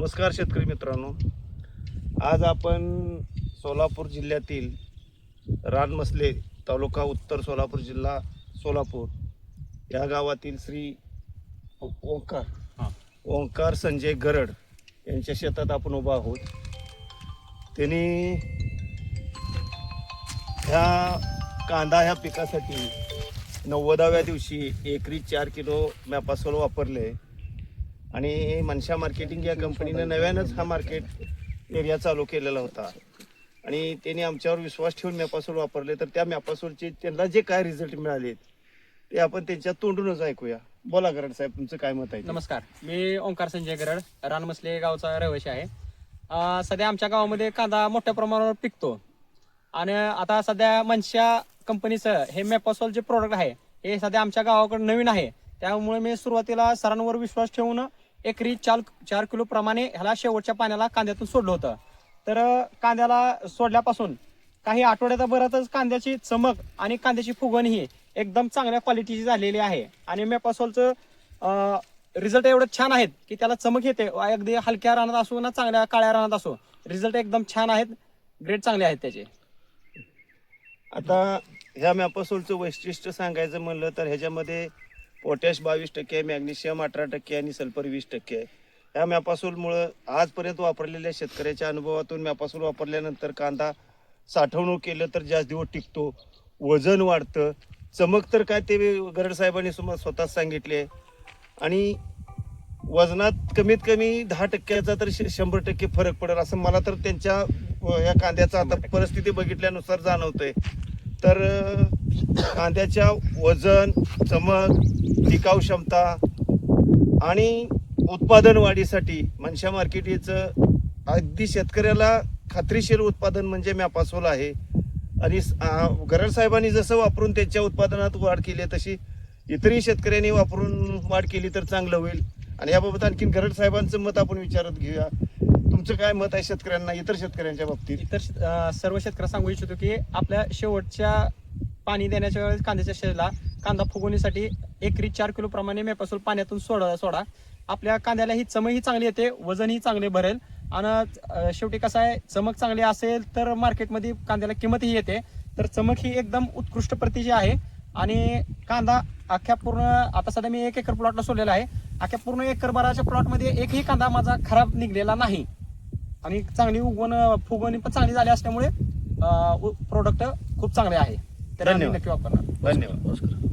नमस्कार शेतकरी मित्रांनो, आज आपण सोलापूर जिल्ह्यातील रानमसले तालुका उत्तर सोलापूर जिल्हा सोलापूर या गावातील श्री ओंकार संजय गरड यांच्या शेतात आपण उभा आहोत. त्यांनी ह्या कांदा ह्या पिकासाठी 90व्या दिवशी एकरी 4 किलो मॅपासोल वापरले आणि मनशा मार्केटिंग या कंपनीने नव्यानंच हा मार्केट एरिया चालू केलेला होता आणि त्यांनी आमच्यावर विश्वास ठेवून मॅपासोल वापरले. तर त्या मॅपासोलचे त्यांना जे काय रिझल्ट मिळाले ते आपण त्यांच्या तोंडूनच ऐकूया. बोला गरड साहेब, तुमचं काय मत आहे? नमस्कार, मी ओंकार संजय गरड, रानमसले गावचा रहिवासी आहे. सध्या आमच्या गावामध्ये कांदा मोठ्या प्रमाणावर पिकतो आणि आता सध्या मनशा कंपनीचं हे मॅपासोल जे प्रोडक्ट आहे हे सध्या आमच्या गावाकडे नवीन आहे. त्यामुळे मी सुरुवातीला सरांवर विश्वास ठेवून एकरी 4 किलो प्रमाणे ह्याला शेवटच्या पाण्याला कांद्यातून सोडलं होतं. तर कांद्याला सोडल्यापासून काही आठवड्याभरातच कांद्याची चमक आणि कांद्याची फुगवण ही एकदम चांगल्या क्वालिटीची झालेली आहे आणि मॅपासोलचं रिझल्ट एवढं छान आहेत की त्याला चमक येते. अगदी हलक्या रानात असो ना चांगल्या काळ्या रानात असो, रिझल्ट एकदम छान आहेत, ग्रेड चांगले आहेत त्याचे. आता ह्या मॅपासोलचं वैशिष्ट्य सांगायचं म्हणलं तर ह्याच्यामध्ये पोटॅश 22%, मॅग्नेशियम 18% आणि सल्फर 20% आहे. ह्या मॅपासोलमुळं आजपर्यंत वापरलेल्या शेतकऱ्याच्या अनुभवातून मॅपासोल वापरल्यानंतर कांदा साठवणूक केलं तर जास्त दिवस टिकतो, वजन वाढतं, चमक तर काय ते गरड साहेबांनी स्वतःच सांगितले आणि वजनात कमीत कमी 10%चा तर 100% फरक पडेल असं मला तर त्यांच्या या कांद्याचा आता परिस्थिती बघितल्यानुसार जाणवतंय. तर कांद्याच्या वजन, चमक, टिकाऊ क्षमता आणि उत्पादन वाढीसाठी मनशा मार्केटचं अगदी शेतकऱ्याला खात्रीशीर उत्पादन म्हणजे मॅपासोल आहे. आणि गरड साहेबांनी जसं वापरून त्यांच्या उत्पादनात वाढ केली तशी इतरही शेतकऱ्यांनी वापरून वाढ केली तर चांगलं होईल. आणि याबाबत आणखीन गरड साहेबांचं मत आपण विचारत घेऊया. तुमचं काय मत आहे शेतकऱ्यांना, इतर शेतकऱ्यांच्या बाबतीत? इतर सर्व शेतकऱ्यांना सांगू इच्छितो की आपल्या शेवटच्या पाणी देण्याच्या वेळेस कांद्याच्या शेला कांदा फुगवणीसाठी एकरी 4 किलो प्रमाणे मॅपासोल पाण्यातून सोडा. आपल्या कांद्याला ही चमक ही चांगली येते, वजन ही चांगले भरेल आणि शेवटी कसं आहे, चमक चांगली असेल तर मार्केटमध्ये कांद्याला किंमतही येते. तर चमक ही एकदम उत्कृष्ट प्रतीची आहे आणि कांदा अख्ख्या पूर्ण आता सध्या मी 1 एकर प्लॉटला सोडलेला आहे. अख्ख्या पूर्ण एकरभराच्या प्लॉटमध्ये एकही कांदा माझा खराब निघलेला नाही आणि चांगली फुगवणी पण चांगली झाली असल्यामुळे प्रोडक्ट खूप चांगले आहे. तर आम्ही नक्की वापरणार. धन्यवाद.